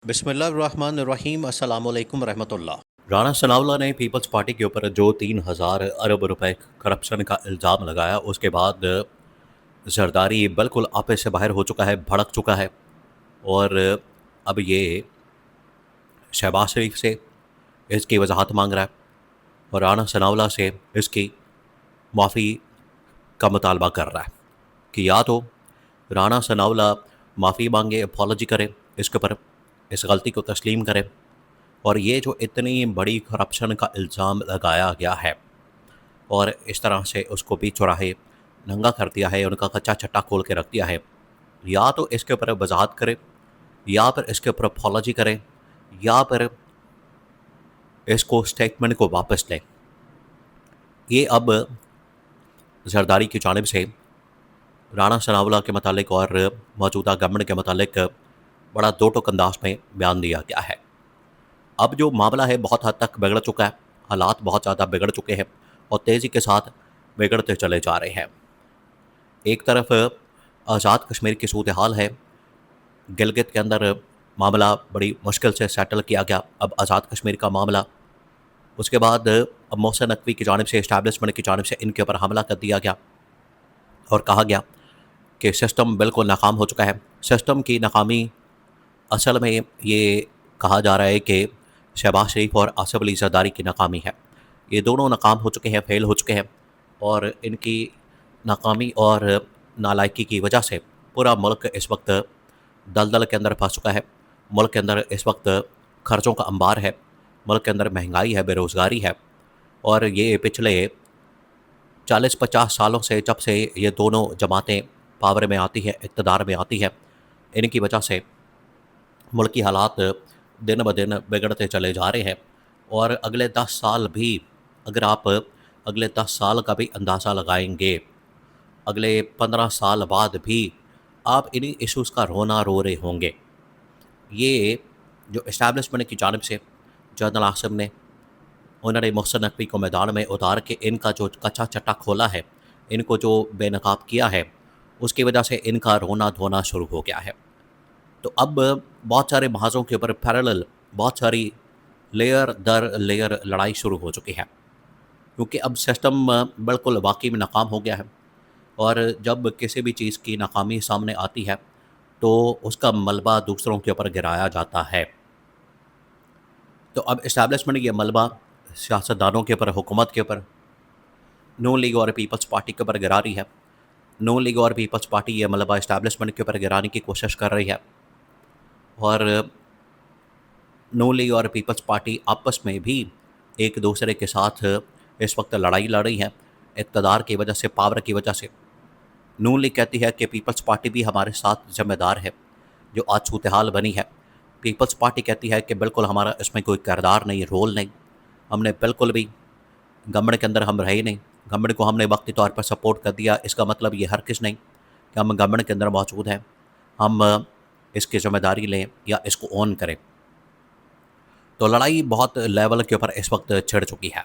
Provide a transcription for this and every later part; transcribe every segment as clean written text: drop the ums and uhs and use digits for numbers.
बिस्मिल्लाहिर्रहमानिर्रहीम अस्सलामुअलैकुम रहमतुल्लाह। राणा सनाउल्लाह ने पीपल्स पार्टी के ऊपर जो 3,000 अरब रुपए करप्शन का इल्ज़ाम लगाया, उसके बाद जरदारी बिल्कुल आपे से बाहर हो चुका है, भड़क चुका है और अब ये शहबाज शरीफ से इसकी वजाहत मांग रहा है और राणा सनाउल्लाह से इसकी माफ़ी का मुतालबा कर रहा है कि या तो राणा सनाउल्लाह माफ़ी मांगे, अपॉलॉजी करे, इसके ऊपर इस गलती को तस्लीम करे और ये जो इतनी बड़ी करप्शन का इल्ज़ाम लगाया गया है और इस तरह से उसको भी चौराहे नंगा कर दिया है, उनका कच्चा चट्टा खोल के रख दिया है, या तो इसके ऊपर वजाहत करे या फिर इसके ऊपर अपॉलॉजी करें या फिर इसको स्टेटमेंट को वापस लें। ये अब जरदारी की जानिब से राणा सनाउल्लाह के मतलब और मौजूदा गवर्नमेंट के मतलब बड़ा दो टोक अंदाज में बयान दिया गया है। अब जो मामला है बहुत हद तक बिगड़ चुका है, हालात बहुत ज़्यादा बिगड़ चुके हैं और तेज़ी के साथ बिगड़ते चले जा रहे हैं। एक तरफ आज़ाद कश्मीर की सूरत हाल है, गिलगित के अंदर मामला बड़ी मुश्किल से सेटल किया गया। अब आज़ाद कश्मीर का मामला, उसके बाद अब मोहसिन नकवी की जानिब से, इस्टेब्लिशमेंट की जानिब से इनके ऊपर हमला कर दिया गया और कहा गया कि सिस्टम बिल्कुल नाकाम हो चुका है। सिस्टम की नाकामी असल में ये कहा जा रहा है कि शहबाज शरीफ और आसिफ अली जरदारी की नाकामी है। ये दोनों नाकाम हो चुके हैं, फेल हो चुके हैं और इनकी नाकामी और नालायकी की वजह से पूरा मुल्क इस वक्त दलदल के अंदर फंस चुका है। मुल्क के अंदर इस वक्त खर्चों का अंबार है, मुल्क के अंदर महंगाई है, बेरोज़गारी है और ये पिछले 40-50 सालों से, जब से ये दोनों जमातें पावर में आती हैं, इक़्तिदार में आती हैं, इनकी वजह से मुल्क की हालात दिन ब दिन बिगड़ते चले जा रहे हैं और अगले 10 साल भी, अगर आप अगले 10 साल का भी अंदाज़ा लगाएंगे, अगले 15 साल बाद भी आप इन्हीं इश्यूज़ का रोना रो रहे होंगे। ये जो इस्टेब्लिशमेंट की जानिब से जनरल आसिम ने, उन्होंने मोहसिन नकवी को मैदान में उतार के इनका जो कच्चा चट्टा खोला है, इनको जो बेनकाब किया है, उसकी वजह से इनका रोना धोना शुरू हो गया है। तो अब बहुत सारे महाज़ों के ऊपर पैरेलल बहुत सारी लेयर दर लेयर लड़ाई शुरू हो चुकी है, क्योंकि अब सिस्टम बिल्कुल वाकई में नाकाम हो गया है और जब किसी भी चीज़ की नाकामी सामने आती है तो उसका मलबा दूसरों के ऊपर गिराया जाता है। तो अब इस्टेब्लिशमेंट ये मलबा सियासतदानों के ऊपर, हुकूमत के ऊपर, नून लीग और पीपल्स पार्टी के ऊपर गिरा रही है। नून लीग और पीपल्स पार्टी ये मलबा इस्टेब्लिशमेंट के ऊपर गिराने की कोशिश कर रही है और नून लीग और पीपल्स पार्टी आपस में भी एक दूसरे के साथ इस वक्त लड़ाई लड़ रही है इक़्तिदार की वजह से, पावर की वजह से। नून लीग कहती है कि पीपल्स पार्टी भी हमारे साथ ज़िम्मेदार है जो आज सूरत हाल बनी है। पीपल्स पार्टी कहती है कि बिल्कुल हमारा इसमें कोई किरदार नहीं, रोल नहीं, हमने बिल्कुल भी गवर्नमेंट के अंदर हम रहे नहीं, गवर्नमेंट को हमने वक्ती तौर पर सपोर्ट कर दिया। इसका मतलब ये हरगिज़ नहीं कि हम गवर्नमेंट के अंदर मौजूद हैं, हम इसकी ज़िम्मेदारी लें या इसको ऑन करें। तो लड़ाई बहुत लेवल के ऊपर इस वक्त छिड़ चुकी है।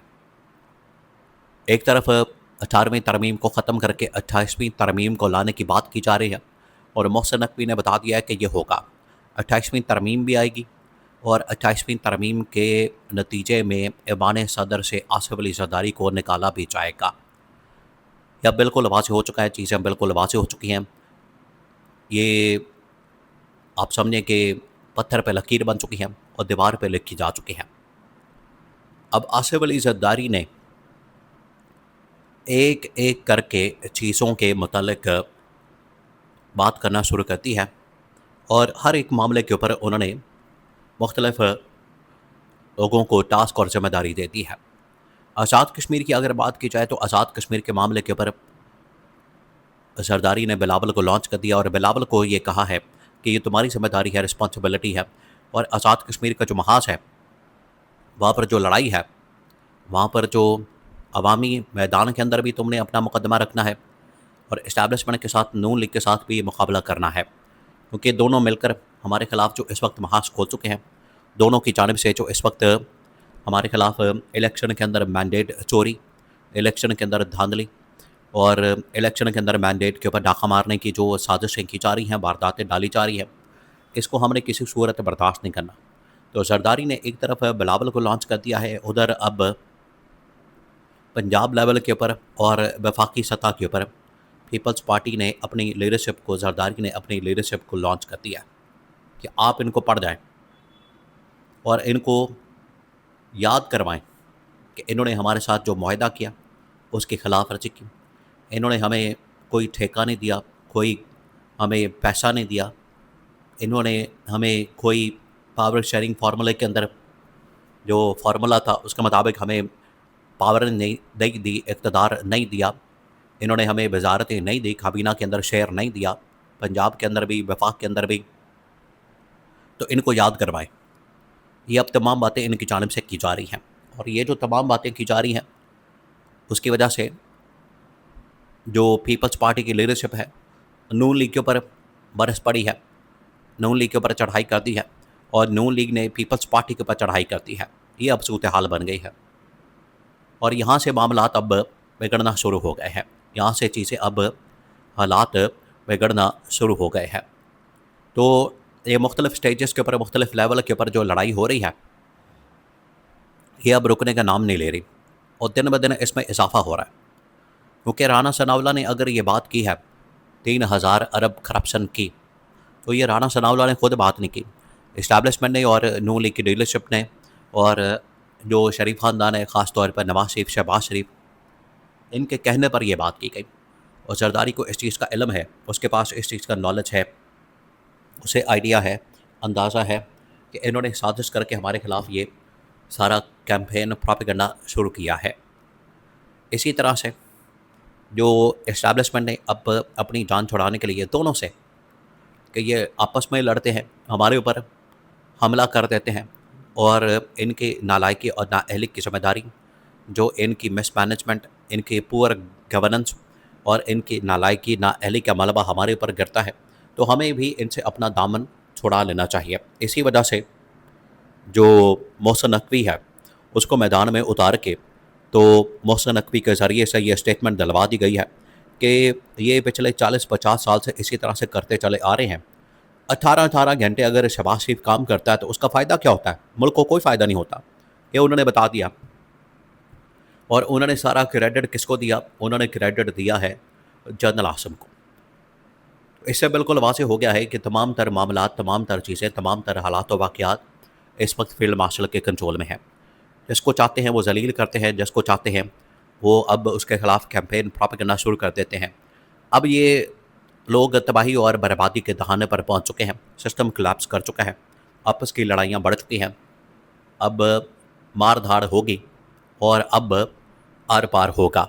एक तरफ 18वीं तरमीम को ख़त्म करके 28वीं तरमीम को लाने की बात की जा रही है और मोहसिन नकवी ने बता दिया है कि ये होगा, 28वीं तरमीम भी आएगी और 28वीं तरमीम के नतीजे में ऐवान सदर से आसिफ अली जरदारी को निकाला भी जाएगा। यह बिल्कुल वाज़ेह हो चुका है, चीज़ें बिल्कुल वाज़ेह हो चुकी हैं। ये आप समझें कि पत्थर पे लकीर बन चुकी है और दीवार पे लिखी जा चुकी है। अब आसिफ अली जरदारी ने एक एक करके चीज़ों के मुतालिक बात करना शुरू कर दी है और हर एक मामले के ऊपर उन्होंने मुख्तलिफ लोगों को टास्क और ज़िम्मेदारी दे दी है। आज़ाद कश्मीर की अगर बात की जाए तो आज़ाद कश्मीर के मामले के ऊपर जरदारी ने बिलावल को लॉन्च कर दिया और बिलावल को ये कहा है कि ये तुम्हारी ज़िम्मेदारी है, रिस्पॉन्सिबिलिटी है और आज़ाद कश्मीर का जो महाज है, वहाँ पर जो लड़ाई है, वहाँ पर जो अवामी मैदान के अंदर भी तुमने अपना मुकदमा रखना है और इस्टेब्लिशमेंट के साथ, नून लीग के साथ भी मुकाबला करना है, क्योंकि दोनों मिलकर हमारे ख़िलाफ़ जो इस वक्त महाज खोल चुके हैं, दोनों की जानिब से जो इस वक्त हमारे ख़िलाफ़ इलेक्शन के अंदर मैंडेट चोरी, इलेक्शन के अंदर धांधली और इलेक्शन के अंदर मैंडेट के ऊपर डाका मारने की जो साजिशें की जा रही हैं, वारदातें डाली जा रही हैं, इसको हमने किसी सूरत बर्दाश्त नहीं करना। तो जरदारी ने एक तरफ बिलावल को लॉन्च कर दिया है, उधर अब पंजाब लेवल के ऊपर और वफाकी सतह के ऊपर पीपल्स पार्टी ने अपनी लीडरशिप को, जरदारी ने अपनी लीडरशिप को लॉन्च कर दिया कि आप इनको पढ़ जाएं और इनको याद करवाएं कि इन्होंने हमारे साथ जो मुआहदा किया उसकी खिलाफ वर्जी की। इन्होंने हमें कोई ठेका नहीं दिया, कोई हमें पैसा नहीं दिया, इन्होंने हमें कोई पावर शेयरिंग फार्मूले के अंदर जो फार्मूला था उसके मुताबिक हमें पावर नहीं दी, इक़्तिदार नहीं दिया, इन्होंने हमें वजारतें नहीं दी, काबीना के अंदर शेयर नहीं दिया, पंजाब के अंदर भी वफाक के अंदर भी। तो इनको याद करवाएं। ये अब तमाम बातें इनकी जानिब से की जा रही हैं और ये जो तमाम बातें की जा रही हैं उसकी वजह से जो पीपल्स पार्टी की लीडरशिप है नून लीग के ऊपर बरस पड़ी है, नून लीग के ऊपर चढ़ाई कर दी है और नून लीग ने पीपल्स पार्टी के ऊपर चढ़ाई कर दी है। ये अब सूरत हाल बन गई है और यहाँ से मामलात अब बिगड़ना शुरू हो गए हैं, यहाँ से चीज़ें अब हालात बिगड़ना शुरू हो गए हैं। तो ये मुख्तलिफ स्टेजेस के ऊपर, मुख्तलिफ लेवल के ऊपर जो लड़ाई हो रही है ये अब रुकने का नाम नहीं ले रही और दिन ब दिन इसमें इजाफा हो रहा है। क्योंकि राना सनावला ने अगर ये बात की है 3000 अरब करप्शन की, तो ये राना सनावला ने खुद बात नहीं की, इस्टेब्लिशमेंट ने और नून लीग की डीलरशिप ने और जो शरीफ ख़ानदान है, ख़ास तौर पर नवाज शरीफ, शहबाज शरीफ, इनके कहने पर यह बात की गई। और जरदारी को इस चीज़ का इल्म है, उसके पास इस चीज़ का नॉलेज है, उसे आइडिया है, अंदाज़ा है कि इन्होंने साजिश करके हमारे ख़िलाफ़ ये सारा कैंपेन प्रोपेगेंडा शुरू किया है। इसी तरह से जो इस्टेब्लिशमेंट ने अब अपनी जान छुड़ाने के लिए दोनों से कि ये आपस में लड़ते हैं, हमारे ऊपर हमला कर देते हैं और इनकी नालायकी और नाअहली की ज़िम्मेदारी, जो इनकी मिसमैनेजमेंट, इनकी पुअर गवर्नेंस और इनकी नालायकी नाअहली का मलबा हमारे ऊपर गिरता है, तो हमें भी इनसे अपना दामन छुड़ा लेना चाहिए। इसी वजह से जो मोहसिन नकवी है उसको मैदान में उतार के तो मोहसिन नकवी के ज़रिए से ये स्टेटमेंट दिलवा दी गई है कि ये पिछले 40-50 साल से इसी तरह से करते चले आ रहे हैं। 18-18 घंटे अगर शहबाज शरीफ काम करता है तो उसका फ़ायदा क्या होता है? मुल्क को कोई फ़ायदा नहीं होता। ये उन्होंने बता दिया। और उन्होंने सारा क्रेडिट किसको दिया? उन्होंने क्रेडिट दिया है जनरल आसिम को। इससे बिल्कुल वाज़ेह हो गया है कि तमाम तर मामलात, तमाम तर चीज़ें, तमाम तर हालात व वाक़यात इस वक्त फील्ड मार्शल के कंट्रोल में है। जिसको चाहते हैं वो जलील करते हैं, जिसको चाहते हैं वो अब उसके ख़िलाफ़ कैंपेन प्रोपेगेंडा शुरू कर देते हैं। अब ये लोग तबाही और बर्बादी के दहाने पर पहुंच चुके हैं, सिस्टम कोलैप्स कर चुका है, आपस की लड़ाइयाँ बढ़ चुकी हैं, अब मार धाड़ होगी और अब आर पार होगा।